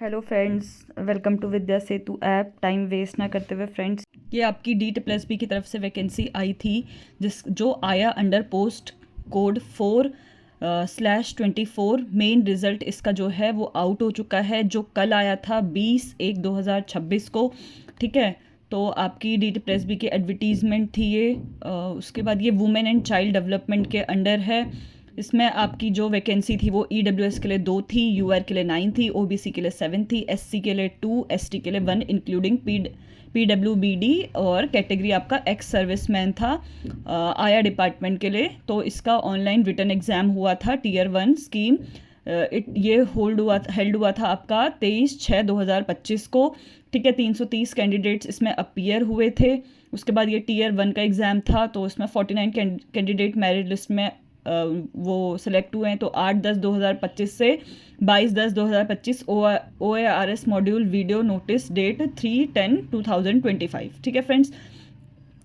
Hello friends, welcome to Vidya Setu app. Time waste ना करते हुए फ्रेंड्स, ये आपकी DSSB की तरफ से वैकेंसी आई थी जो आया under post code 4/24। Main result इसका जो है वो आउट हो चुका है, जो कल आया था 20/1/2026 को। ठीक है, तो आपकी DSSB की एडवर्टीज़मेंट थी ये। उसके बाद ये वुमेन एंड चाइल्ड डेवलपमेंट के अंडर है। इसमें आपकी जो वैकेंसी थी वो EWS के लिए 2 थी, UR के लिए 9 थी, OBC के लिए 7 थी, SC के लिए 2, ST के लिए 1 इंक्लूडिंग PWBD, और कैटेगरी आपका एक्स सर्विसमैन था आया डिपार्टमेंट के लिए। तो इसका ऑनलाइन रिटन एग्ज़ाम हुआ था Tier 1 स्कीम। ये हेल्ड हुआ था आपका 23/6/2025 को। ठीक है, 330 कैंडिडेट्स इसमें अपीयर हुए थे। उसके बाद ये Tier 1 का एग्ज़ाम था, तो इसमें 49 कैंडिडेट मेरिट लिस्ट में वो सिलेक्ट हुए हैं। तो 8/10/2025 से 22/10/2025 OARS module video notice date 3/10/2025। ठीक है फ्रेंड्स,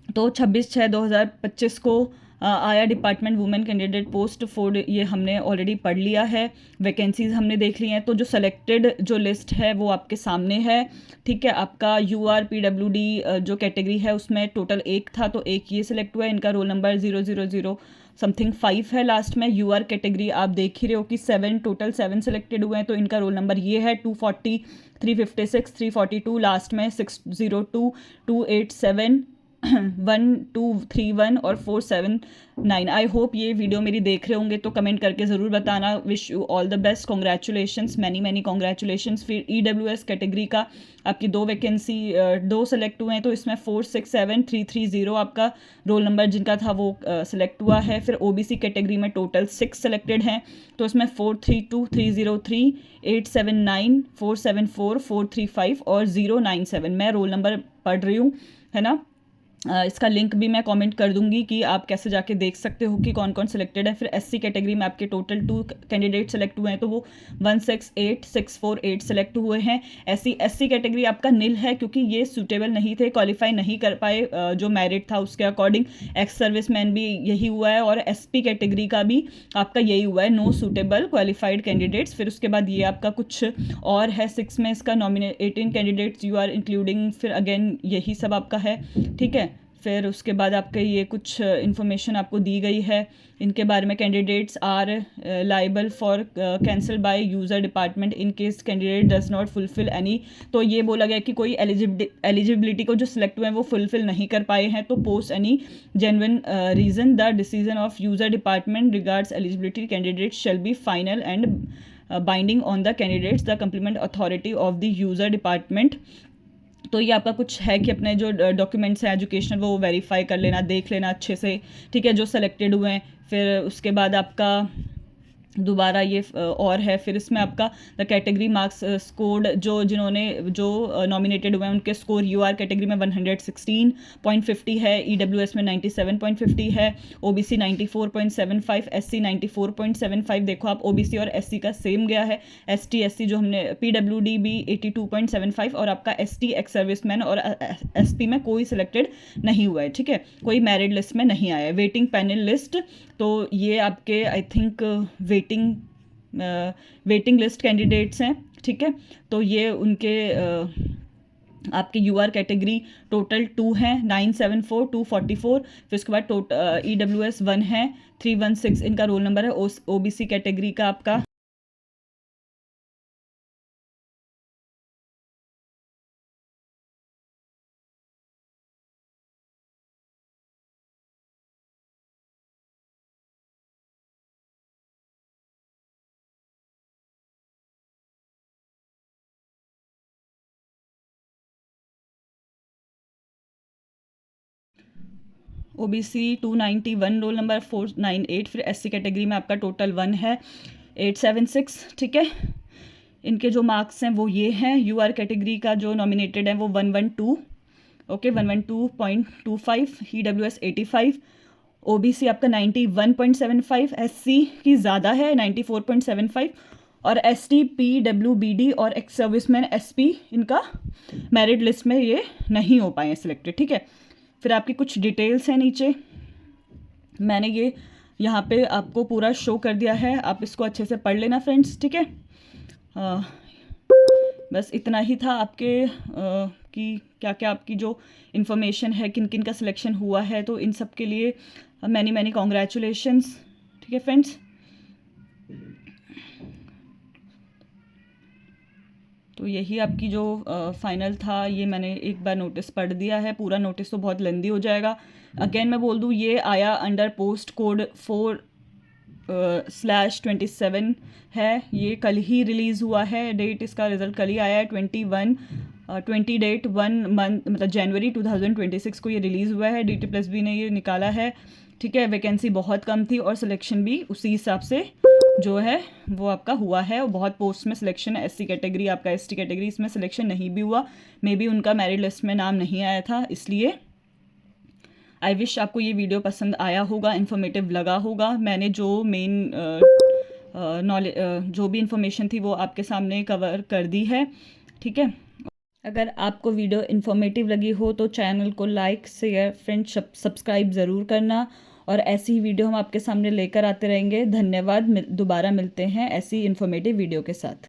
तो 26/6/2025 को आया डिपार्टमेंट वुमेन कैंडिडेट पोस्ट 4, ये हमने ऑलरेडी पढ़ लिया है। वैकेंसीज हमने देख ली हैं, तो जो सेलेक्टेड जो लिस्ट है वो आपके सामने है। ठीक है, आपका UR PWD जो कैटेगरी है उसमें टोटल 1 था, तो 1 ये सिलेक्ट हुआ है। इनका रोल नंबर 000 समथिंग 5 है लास्ट में। UR कैटेगरी आप देख ही रहे हो कि 7 सिलेक्टेड हुए हैं, तो इनका रोल नंबर ये है 240, 356, 342, लास्ट में 602, 287, 1231 और 479। आई होप ये वीडियो मेरी देख रहे होंगे, तो कमेंट करके ज़रूर बताना। Wish you all the best, congratulations, many congratulations. फिर EWS कैटेगरी का आपकी 2 वैकेंसी 2 सेलेक्ट हुए हैं, तो इसमें 467330 आपका रोल नंबर जिनका था वो सिलेक्ट हुआ है। फिर OBC कैटेगरी में टोटल 6 सेलेक्टेड हैं, तो इसमें 432303, 879, 474, 435 और 097। मैं रोल नंबर पढ़ रही हूँ, है ना। इसका लिंक भी मैं कमेंट कर दूंगी कि आप कैसे जाके देख सकते हो कि कौन कौन सिलेक्टेड है। फिर SC कैटेगरी में आपके टोटल 2 कैंडिडेट सेलेक्ट हुए हैं, तो वो 168648 सेलेक्ट हुए हैं। SC कैटेगरी आपका निल है, क्योंकि ये सूटेबल नहीं थे, क्वालिफाई नहीं कर पाए जो मेरिट था उसके अकॉर्डिंग। एक्स सर्विसमैन भी यही हुआ है, और SP कैटेगरी का भी आपका यही हुआ है, नो सूटेबल क्वालिफाइड कैंडिडेट्स। फिर उसके बाद ये आपका कुछ और है 6 में, इसका 18 कैंडिडेट्स UR इंक्लूडिंग, फिर अगेन यही सब आपका है। ठीक है, फिर उसके बाद आपके ये कुछ इन्फॉर्मेशन आपको दी गई है इनके बारे में। Candidates are liable for cancel by user department in case candidate does not fulfil any. तो ये बोला गया कि कोई एलिजिबिलिटी को जो सिलेक्ट हुए हैं वो फुलफिल नहीं कर पाए हैं, तो post any genuine reason the decision of user department regards eligibility candidate shall be final and binding on the candidates the complement authority of the user department. तो ये आपका कुछ है कि अपने जो डॉक्यूमेंट्स हैं एजुकेशनल वो वेरीफाई कर लेना, देख लेना अच्छे से। ठीक है, जो सेलेक्टेड हुए हैं। फिर उसके बाद आपका दोबारा ये और है, फिर इसमें आपका द कैटेगरी मार्क्स स्कोर्ड, जिन्होंने नॉमिनेटेड हुए हैं उनके स्कोर UR कैटेगरी में 116.50 है, EWS में 97.50 है, OBC 94.75, SC 94.75। देखो आप, OBC और SC का सेम गया है। ST SC जो हमने PWD भी 82.75, और आपका ST एक्स सर्विसमैन और SP में कोई सिलेक्टेड नहीं हुआ है। ठीक है, कोई मेरिट लिस्ट में नहीं आया है। वेटिंग पैनल लिस्ट, तो ये आपके I think waiting list candidates हैं। ठीक है, तो ये उनके आपके UR कैटेगरी टोटल 2 हैं, 974, 244। फिर उसके बाद EWS 1 है, 316 इनका रोल नंबर है। OBC कैटेगरी का आपका OBC 291 रोल नंबर 498। फिर SC कैटेगरी में आपका टोटल 1 है, 876। ठीक है, इनके जो मार्क्स हैं वो ये हैं। UR कैटेगरी का जो नॉमिनेटेड है वो 112, ओके 112.25, EWS 85, OBC आपका 91.75, SC की ज़्यादा है 94.75, और ST PWBD और एक्स सर्विसमैन SP इनका मेरिट लिस्ट में ये नहीं हो पाए हैं सिलेक्टेड। ठीक है, फिर आपकी कुछ डिटेल्स हैं नीचे, मैंने ये यहाँ पे आपको पूरा शो कर दिया है, आप इसको अच्छे से पढ़ लेना फ्रेंड्स। ठीक है, बस इतना ही था आपके कि क्या क्या आपकी जो इन्फॉर्मेशन है, किन किन का सिलेक्शन हुआ है, तो इन सब के लिए मैनी मैनी कॉन्ग्रेचुलेशंस। ठीक है फ्रेंड्स, तो यही आपकी जो फाइनल था, ये मैंने एक बार नोटिस पढ़ दिया है। पूरा नोटिस तो बहुत लेंदी हो जाएगा। अगेन मैं बोल दूँ, ये आया अंडर पोस्ट कोड 4/27 है। ये कल ही रिलीज़ हुआ है, डेट इसका रिज़ल्ट कल ही आया है। 20 डेट 1 मंथ मतलब जनवरी 2026 को ये रिलीज़ हुआ है। DT+B ने ये निकाला है। ठीक है, वैकेंसी बहुत कम थी और सिलेक्शन भी उसी हिसाब से जो है वो आपका हुआ है। और बहुत पोस्ट में सिलेक्शन है। SC कैटेगरी, आपका ST कैटेगरी, इसमें सिलेक्शन नहीं भी हुआ। मे बी उनका मेरिट लिस्ट में नाम नहीं आया था, इसलिए। आई विश आपको ये वीडियो पसंद आया होगा, इन्फॉर्मेटिव लगा होगा। मैंने जो मेन नॉलेज जो भी इन्फॉर्मेशन थी वो आपके सामने कवर कर दी है। ठीक है, अगर आपको वीडियो इन्फॉर्मेटिव लगी हो तो चैनल को लाइक, शेयर, फ्रेंड सब्सक्राइब ज़रूर करना। और ऐसी ही वीडियो हम आपके सामने लेकर आते रहेंगे। धन्यवाद। दोबारा मिलते हैं ऐसी इन्फॉर्मेटिव वीडियो के साथ।